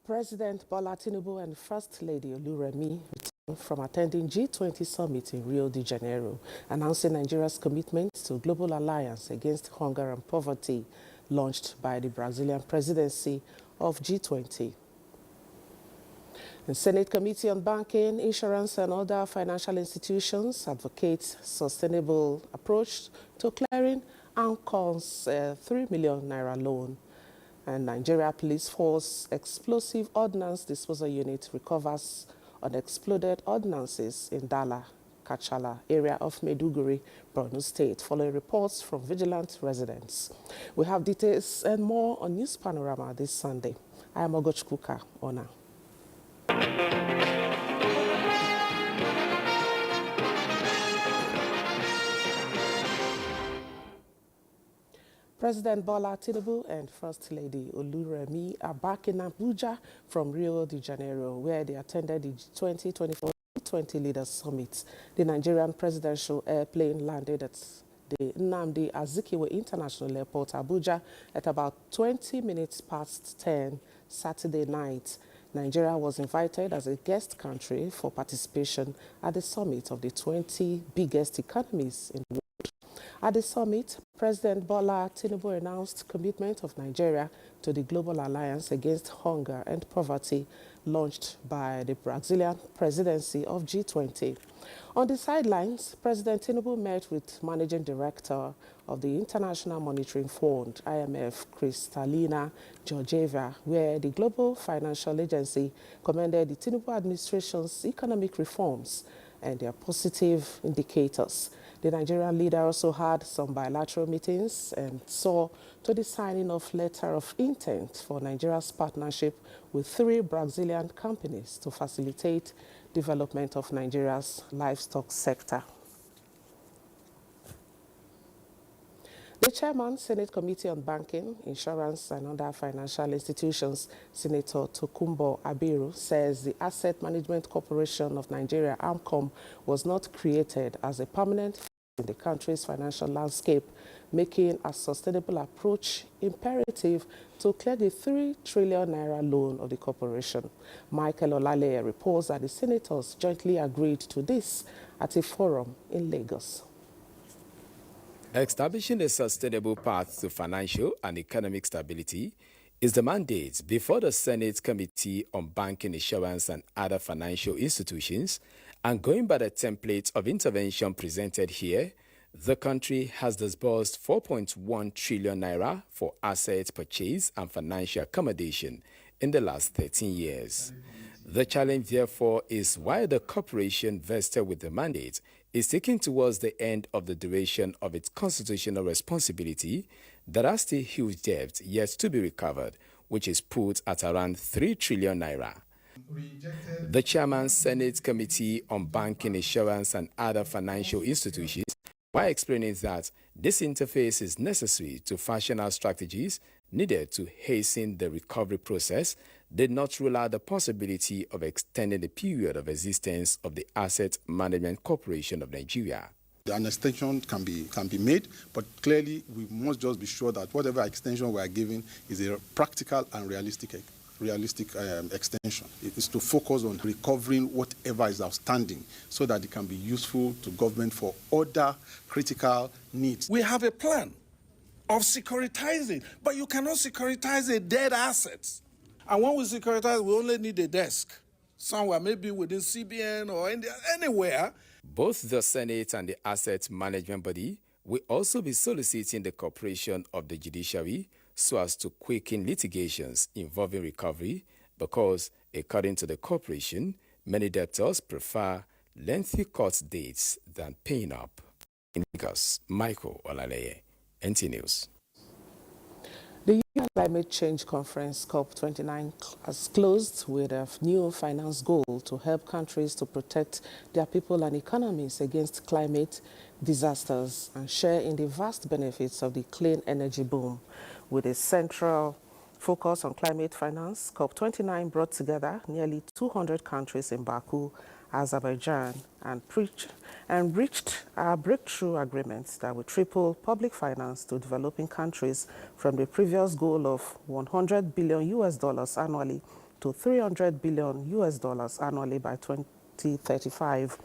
President Bola Tinubu and First Lady Oluremi returned from attending G20 summit in Rio de Janeiro, announcing Nigeria's commitment to global alliance against hunger and poverty, launched by the Brazilian presidency of G20. The Senate Committee on Banking, Insurance and Other Financial Institutions advocates sustainable approach to clearing AMCON's 3 million naira loan. And Nigeria Police Force Explosive Ordnance Disposal Unit recovers unexploded ordnances in Dala, Kachala area of Maiduguri, Borno State, following reports from vigilant residents. We have details and more on News Panorama this Sunday. I am Ogochkuka Ona. President Bola Tinubu and First Lady Oluremi are back in Abuja from Rio de Janeiro, where they attended the 2024 G20 Leaders Summit. The Nigerian presidential airplane landed at the Nnamdi Azikiwe International Airport, Abuja, at about 20 minutes past 10 Saturday night. Nigeria was invited as a guest country for participation at the summit of the 20 biggest economies in the world. At the summit, President Bola Tinubu announced commitment of Nigeria to the Global Alliance Against Hunger and Poverty, launched by the Brazilian presidency of G20. On the sidelines, President Tinubu met with Managing Director of the International Monetary Fund, IMF, Kristalina Georgieva, where the Global Financial Agency commended the Tinubu administration's economic reforms and their positive indicators. The Nigerian leader also had some bilateral meetings and saw to the signing of letter of intent for Nigeria's partnership with 3 Brazilian companies to facilitate development of Nigeria's livestock sector. The chairman, Senate Committee on Banking, Insurance and Other Financial Institutions, Senator Tokunbo Abiru, says the Asset Management Corporation of Nigeria, AMCOM, was not created as a permanent in the country's financial landscape, making a sustainable approach imperative to clear the 3 trillion naira loan of the corporation. Michael Olale reports that the senators jointly agreed to this at a forum in Lagos. Establishing a sustainable path to financial and economic stability is the mandate before the Senate Committee on Banking, Insurance and Other Financial Institutions, and going by the template of intervention presented here, the country has disbursed 4.1 trillion naira for asset purchase and financial accommodation in the last 13 years. The challenge, therefore, is why the corporation vested with the mandate is taking towards the end of the duration of its constitutional responsibility. There are still huge debts yet to be recovered, which is put at around 3 trillion naira. The chairman, Senate Committee on Banking, Insurance and Other Financial Institutions, while explaining that this interface is necessary to fashion out strategies needed to hasten the recovery process, did not rule out the possibility of extending the period of existence of the Asset Management Corporation of Nigeria. An extension can be made, but clearly we must just be sure that whatever extension we are giving is a practical and realistic extension. It is to focus on recovering whatever is outstanding so that it can be useful to government for other critical needs. We have a plan of securitizing, but you cannot securitize a dead asset. And when we securitize, we only need a desk somewhere, maybe within CBN or anywhere. Both the Senate and the Asset Management Body will also be soliciting the cooperation of the judiciary so as to quicken litigations involving recovery, because, according to the corporation, many debtors prefer lengthy court dates than paying up. In Lagos, Michael Olaleye, NTA News. The UN Climate Change Conference, COP29, has closed with a new finance goal to help countries to protect their people and economies against climate disasters and share in the vast benefits of the clean energy boom. With a central focus on climate finance, COP29 brought together nearly 200 countries in Baku, Azerbaijan, and reached a breakthrough agreement that will triple public finance to developing countries from the previous goal of $100 billion annually to $300 billion annually by 2035.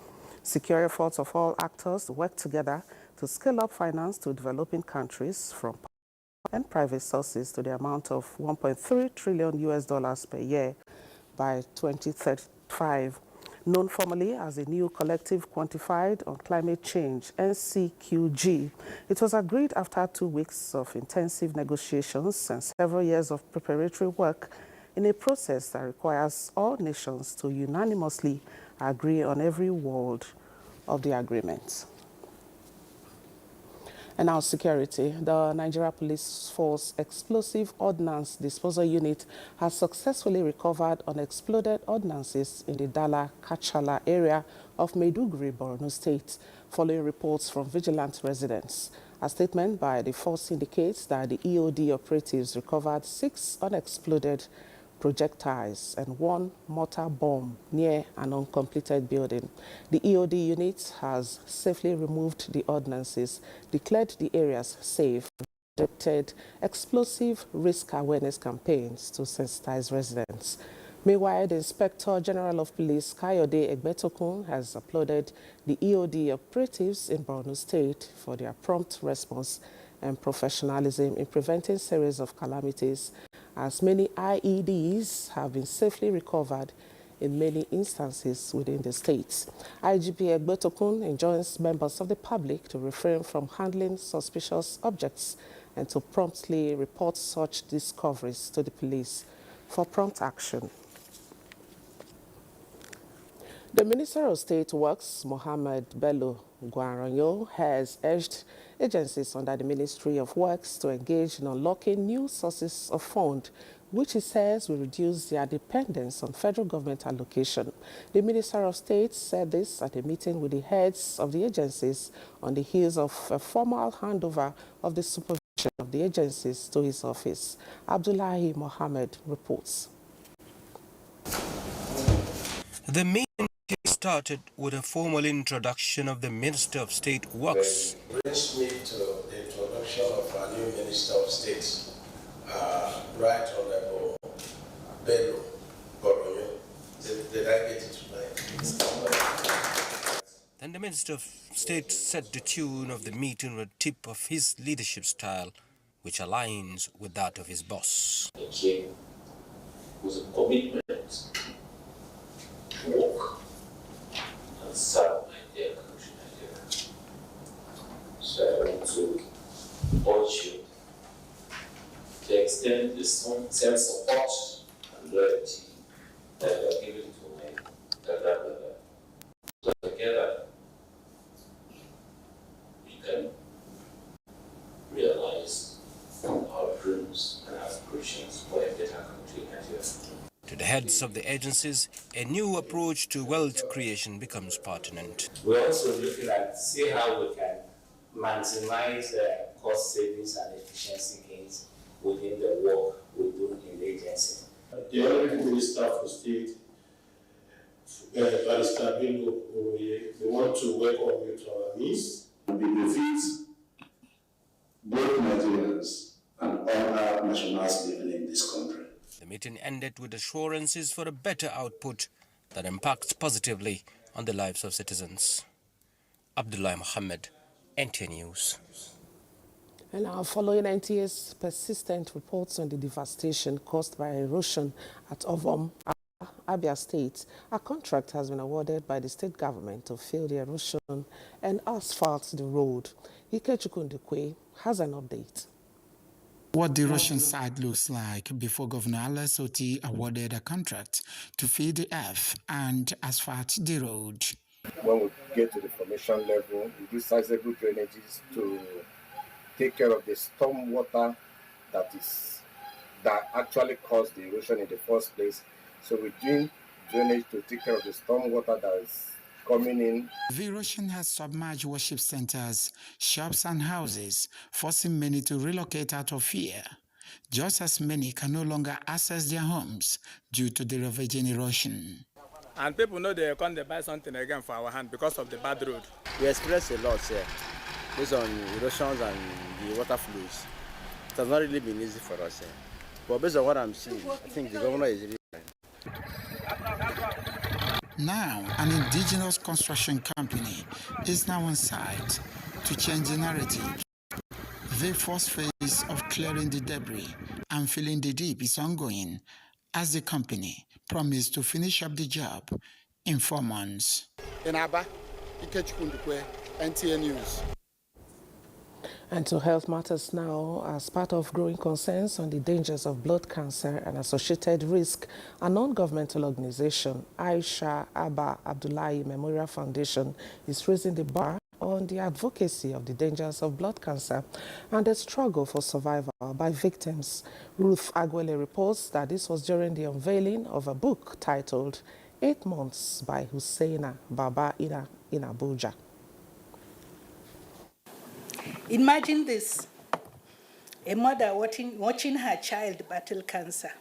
Secure efforts of all actors work together to scale up finance to developing countries from and private sources to the amount of $1.3 trillion per year by 2035. Known formally as the New Collective Quantified on Climate Change, NCQG. It was agreed after 2 weeks of intensive negotiations and several years of preparatory work in a process that requires all nations to unanimously agree on every word of the agreement. And now security. The Nigeria Police Force Explosive Ordnance Disposal Unit has successfully recovered unexploded ordnances in the Dala-Kachala area of Maiduguri, Borno State, following reports from vigilant residents. A statement by the force indicates that the EOD operatives recovered 6 unexploded projectiles and 1 mortar bomb near an uncompleted building. The EOD unit has safely removed the ordnances, declared the areas safe, and conducted explosive risk awareness campaigns to sensitize residents. Meanwhile, the Inspector General of Police, Kayode Egbetokun, has applauded the EOD operatives in Borno State for their prompt response and professionalism in preventing a series of calamities, as many IEDs have been safely recovered in many instances within the state. IGP Egbetokun enjoins members of the public to refrain from handling suspicious objects and to promptly report such discoveries to the police for prompt action. The Minister of State Works, Mohammed Bello Gwaranyo, has urged agencies under the Ministry of Works to engage in unlocking new sources of fund, which he says will reduce their dependence on federal government allocation. The Minister of State said this at a meeting with the heads of the agencies on the heels of a formal handover of the supervision of the agencies to his office. Abdullahi Mohammed reports. The meeting started with a formal introduction of the Minister of State Works. Brings me to the introduction of our new Minister of State, Right Honorable Bello Gwaranyo. Did I get it right? Then the Minister of State set the tune of the meeting with a tip of his leadership style, which aligns with that of his boss. The king was a commitment to work and serve my dear country, Nigeria. So I want to urge you to extend the same support and loyalty that you are giving to my brother. So together, we can realize our dreams and aspirations for a better country, Nigeria. To the heads of the agencies, a new approach to wealth creation becomes pertinent. We're also looking at see how we can maximize cost savings and efficiency gains within the work we do in the agency. The Honorable Minister for State, Barrister Bello, we want to welcome you to our midst. We benefit both Nigerians and all nationals living in this country. The meeting ended with assurances for a better output that impacts positively on the lives of citizens. Abdullah Mohammed, NTA News. And now, following NTA's persistent reports on the devastation caused by erosion at Ovom, Abia State, a contract has been awarded by the state government to fill the erosion and asphalt the road. Ikechukwu Ndukwe has an update. What the Russian side looks like before Governor Alex Oti awarded a contract to feed the earth and asphalt the road. When we get to the formation level, we do sizable drainages to take care of the storm water that actually caused the erosion in the first place. So we do drainage to take care of the storm water that is coming in. The erosion has submerged worship centers, shops and houses, forcing many to relocate out of fear, just as many can no longer access their homes due to the ravaging erosion. And people know they can't buy something again for our hand because of the bad road. We experience a lot here, based on erosions and the water flows. It has not really been easy for us here. But based on what I'm seeing, I think the governor is really Now, an indigenous construction company is now on site to change the narrative. The first phase of clearing the debris and filling the deep is ongoing as the company promised to finish up the job in 4 months. In Aba, NTA News. And to health matters now, as part of growing concerns on the dangers of blood cancer and associated risk, a non-governmental organization, Aisha Abba Abdullahi Memorial Foundation, is raising the bar on the advocacy of the dangers of blood cancer and the struggle for survival by victims. Ruth Agwele reports that this was during the unveiling of a book titled 8 Months by Husseina Baba in Abuja. Imagine this, a mother watching her child battle cancer,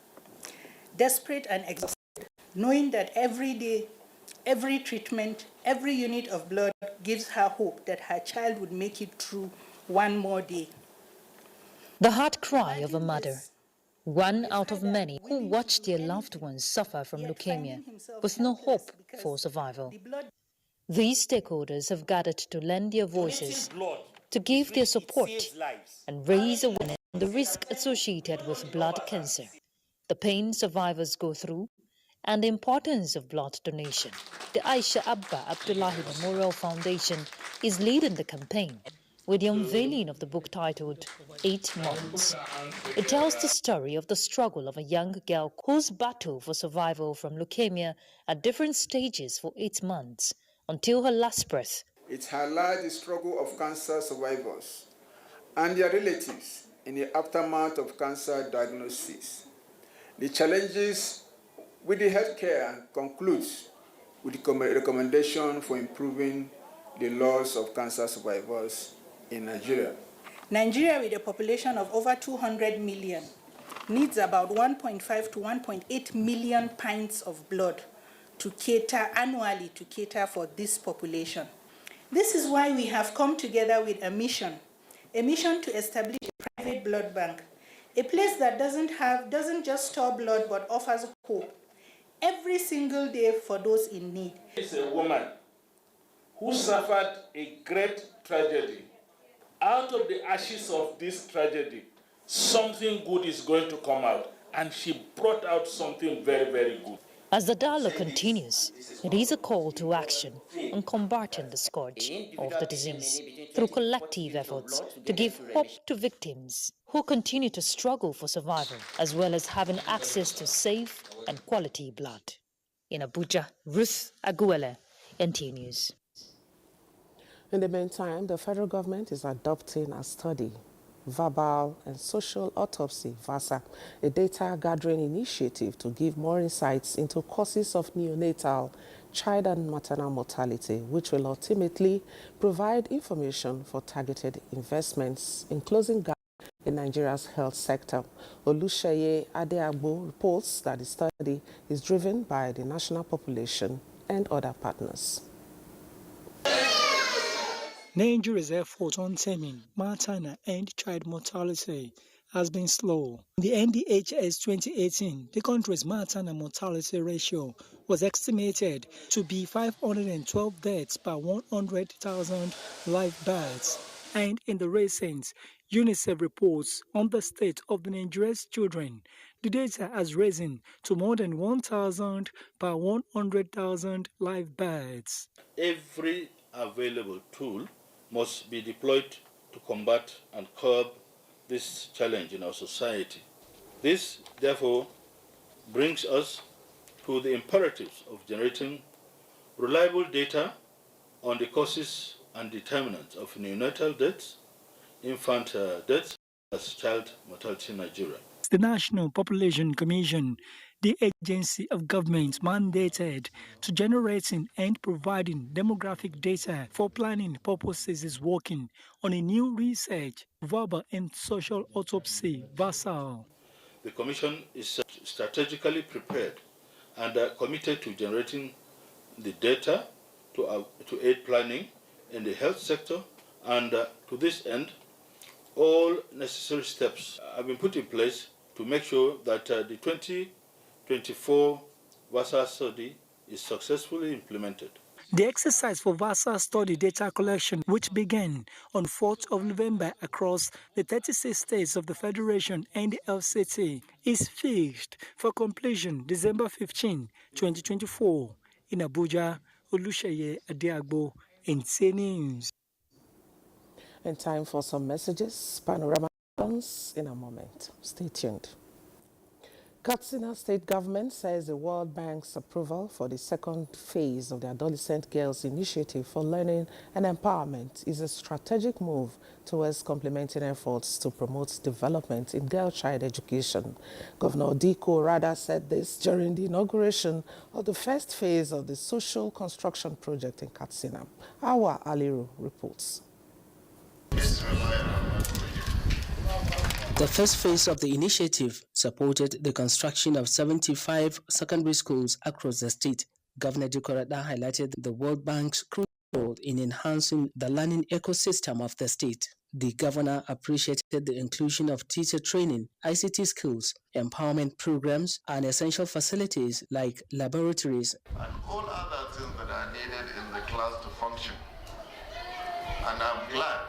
desperate and exhausted, knowing that every day, every treatment, every unit of blood gives her hope that her child would make it through one more day. The heart cry of a mother, one out of many who watch their loved ones suffer from leukemia with no hope for survival. These stakeholders have gathered to lend their voices, to give their support and raise awareness on the risk associated with blood cancer, the pain survivors go through, and the importance of blood donation. The Aisha Abba Abdullahi Memorial Foundation is leading the campaign with the unveiling of the book titled 8 Months. It tells the story of the struggle of a young girl whose battle for survival from leukemia at different stages for 8 months until her last breath. It highlights the struggle of cancer survivors and their relatives in the aftermath of cancer diagnosis, the challenges with the healthcare, and concludes with the recommendation for improving the laws of cancer survivors in Nigeria. Nigeria, with a population of over 200 million, needs about 1.5 to 1.8 million pints of blood to cater annually for this population. This is why we have come together with a mission to establish a private blood bank, a place that doesn't just store blood but offers hope every single day for those in need. It's a woman who suffered a great tragedy. Out of the ashes of this tragedy, something good is going to come out, and she brought out something very, very good. As the dialogue continues, it is a call to action on combating the scourge of the disease through collective efforts to give hope to victims who continue to struggle for survival, as well as having access to safe and quality blood. In Abuja, Ruth Agwele, NTA News. In the meantime, the federal government is adopting a study, Verbal and Social Autopsy, VASA, a data-gathering initiative to give more insights into causes of neonatal, child and maternal mortality, which will ultimately provide information for targeted investments in closing gaps in Nigeria's health sector. Olusheye Adeagbo reports that the study is driven by the national population and other partners. Nigeria's effort on taming maternal and child mortality has been slow. In the NBHS 2018, the country's maternal mortality ratio was estimated to be 512 deaths per 100,000 live births. And in the recent UNICEF reports on the state of the Nigeria's children, the data has risen to more than 1,000 per 100,000 live births. Every available tool must be deployed to combat and curb this challenge in our society. This, therefore, brings us to the imperatives of generating reliable data on the causes and determinants of neonatal deaths, infant deaths, as child mortality in Nigeria. The National Population Commission, the agency of government mandated to generating and providing demographic data for planning purposes, is working on a new research, Verbal and Social Autopsy, VASA. The Commission is strategically prepared and committed to generating the data to aid planning in the health sector, and to this end, all necessary steps have been put in place to make sure that the 2024 VASA study is successfully implemented. The exercise for VASA study data collection, which began on 4th of November across the 36 states of the Federation and the LCT, is fixed for completion December 15, 2024 in Abuja. Olusheye Adiagbo, NTA News. And time for some messages. Panorama comes in a moment. Stay tuned. Katsina State Government says the World Bank's approval for the second phase of the Adolescent Girls Initiative for Learning and Empowerment is a strategic move towards complementing efforts to promote development in girl child education. Governor Diko Rada said this during the inauguration of the first phase of the social construction project in Katsina. Awa Aliru reports. The first phase of the initiative supported the construction of 75 secondary schools across the state. Governor Dikorada highlighted the World Bank's crucial role in enhancing the learning ecosystem of the state. The governor appreciated the inclusion of teacher training, ICT skills, empowerment programs, and essential facilities like laboratories. And all other things that are needed in the class to function. And I'm glad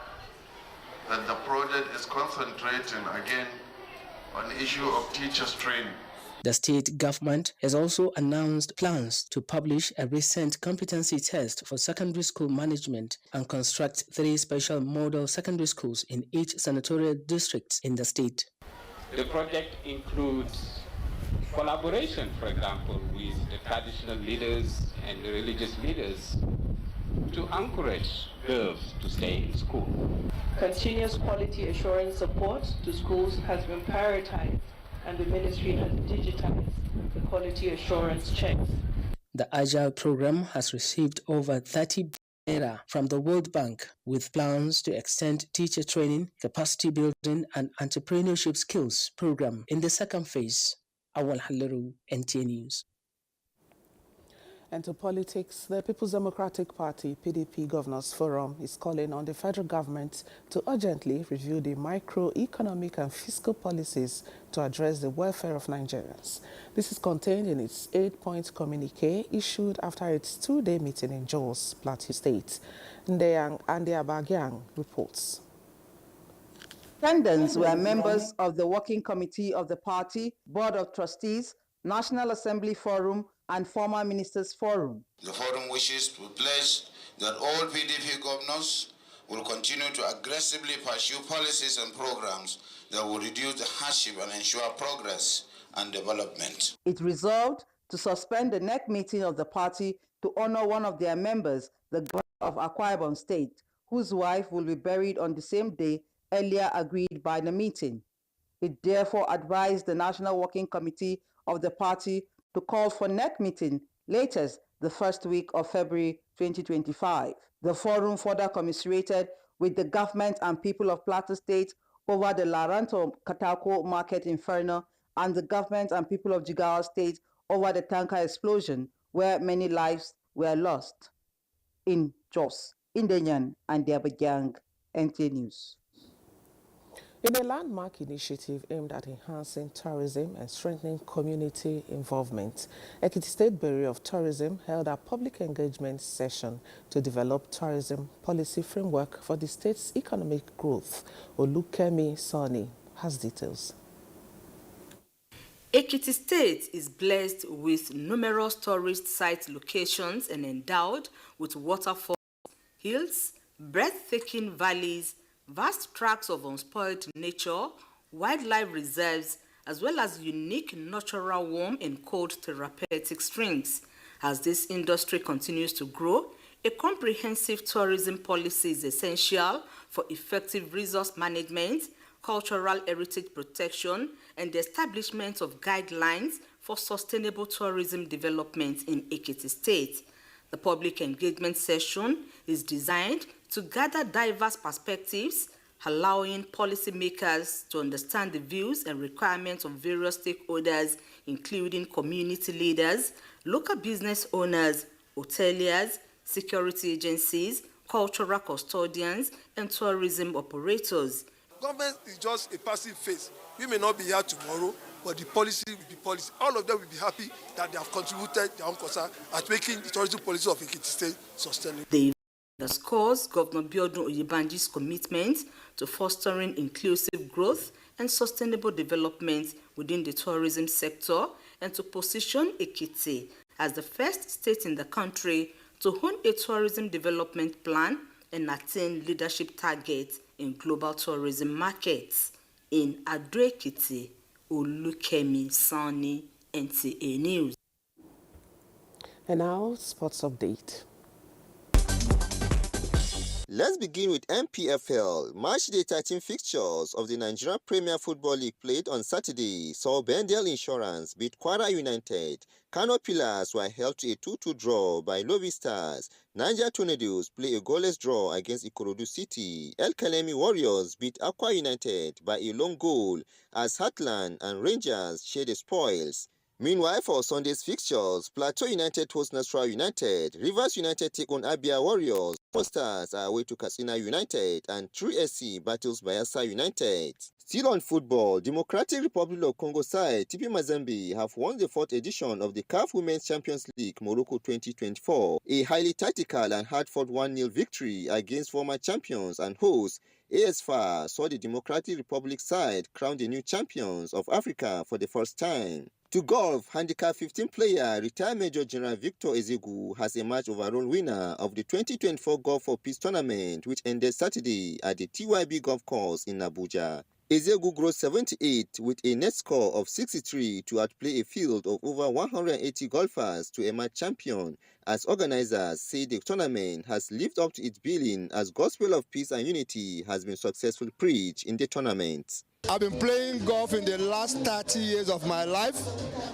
that the project is concentrating again on the issue of teachers training. The state government has also announced plans to publish a recent competency test for secondary school management and construct 3 special model secondary schools in each senatorial district in the state. The project includes collaboration, for example, with the traditional leaders and the religious leaders to encourage girls to stay in school. Continuous quality assurance support to schools has been prioritized, and the ministry has digitized the quality assurance checks. The Agile program has received over 30 billion from the World Bank, with plans to extend teacher training, capacity building, and entrepreneurship skills program in the second phase. Awal Haliru, NTA News. And to politics, the People's Democratic Party, PDP Governors Forum, is calling on the federal government to urgently review the microeconomic and fiscal policies to address the welfare of Nigerians. This is contained in its 8-point communique issued after its 2-day meeting in Jos, Plateau State. Ndeyang Andiabagyang reports. Attendants were members of the Working Committee of the Party, Board of Trustees, National Assembly Forum, and former Ministers Forum. The forum wishes to pledge that all PDP governors will continue to aggressively pursue policies and programs that will reduce the hardship and ensure progress and development. It resolved to suspend the next meeting of the party to honor one of their members, the governor of Akwa Ibom State, whose wife will be buried on the same day earlier agreed by the meeting. It therefore advised the National Working Committee of the party to call for next meeting latest the first week of February 2025. The forum further commiserated with the government and people of Plateau State over the Laranto Katako market inferno and the government and people of Jigawa State over the tanker explosion where many lives were lost. In Jos, Ndenyan and Diabagyang, NTA News. In a landmark initiative aimed at enhancing tourism and strengthening community involvement, Ekiti State Bureau of Tourism held a public engagement session to develop tourism policy framework for the state's economic growth. Olukemi Sani has details. Ekiti State is blessed with numerous tourist site locations and endowed with waterfalls, hills, breathtaking valleys, vast tracts of unspoiled nature, wildlife reserves, as well as unique natural warm and cold therapeutic springs. As this industry continues to grow, a comprehensive tourism policy is essential for effective resource management, cultural heritage protection, and the establishment of guidelines for sustainable tourism development in Ekiti State. The public engagement session is designed to gather diverse perspectives, allowing policymakers to understand the views and requirements of various stakeholders, including community leaders, local business owners, hoteliers, security agencies, cultural custodians, and tourism operators. Government is just a passive phase. We may not be here tomorrow, but the policy will be policy. All of them will be happy that they have contributed their own concern at making the tourism policy of Ekiti State sustainable. The underscores Governor Biodun Oyebanji's commitment to fostering inclusive growth and sustainable development within the tourism sector and to position Ekiti as the first state in the country to own a tourism development plan and attain leadership targets in global tourism markets. In Ado-Ekiti, Olukemi Sani, NTA News. And now, sports update. Let's begin with MPFL. Matchday 13 fixtures of the Nigerian Premier Football League played on Saturday saw Bendel Insurance beat Kwara United. Kano Pillars were held to a 2-2 draw by Lobi Stars. Niger Tornadoes play a goalless draw against Ikorodu City. El Kalemi Warriors beat Akwa United by a lone goal as Heartland and Rangers share the spoils. Meanwhile, for Sunday's fixtures, Plateau United host Nasarawa United, Rivers United take on Abia Warriors, Four Stars are away to Katsina United, and True SC battles Bayelsa United. Still on football, Democratic Republic of Congo side TP Mazembe have won the 4th edition of the CAF Women's Champions League Morocco 2024, a highly tactical and hard-fought 1-0 victory against former champions and hosts. AS FAR saw the Democratic Republic side crown the new champions of Africa for the first time. To golf, handicap 15 player retired Major General Victor Ezegu has emerged overall winner of the 2024 Golf for Peace tournament, which ended Saturday at the TYB Golf Course in Abuja. Ezegu grossed 78 with a net score of 63 to outplay a field of over 180 golfers to emerge champion, as organizers say the tournament has lived up to its billing as gospel of peace and unity has been successfully preached in the tournament. I've been playing golf in the last 30 years of my life,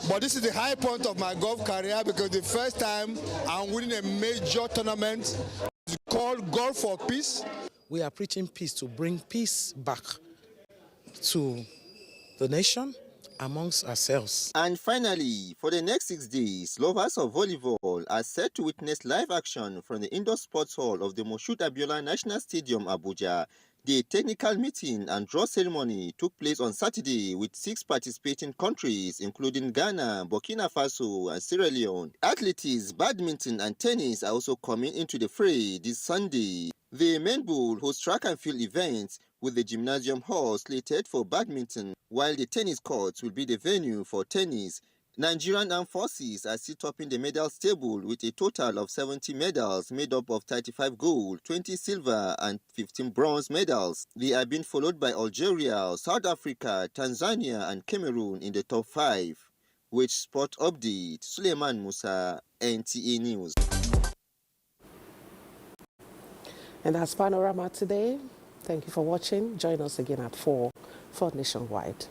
but this is the high point of my golf career because the first time I'm winning a major tournament. It's called Golf for Peace. We are preaching peace to bring peace back to the nation amongst ourselves. And finally, for the next 6 days, lovers of volleyball are set to witness live action from the indoor sports hall of the Moshood Abiola National Stadium, Abuja. The technical meeting and draw ceremony took place on Saturday with 6 participating countries, including Ghana, Burkina Faso, and Sierra Leone. Athletics, badminton, and tennis are also coming into the fray this Sunday. The men bowl host track and field events with the gymnasium hall slated for badminton, while the tennis courts will be the venue for tennis. Nigerian Armed Forces are still topping the medals table with a total of 70 medals made up of 35 gold, 20 silver and 15 bronze medals. They are being followed by Algeria, South Africa, Tanzania and Cameroon in the top 5. With sport update, Suleiman Musa, NTA News. And that's Panorama today. Thank you for watching. Join us again at 4 for Nationwide.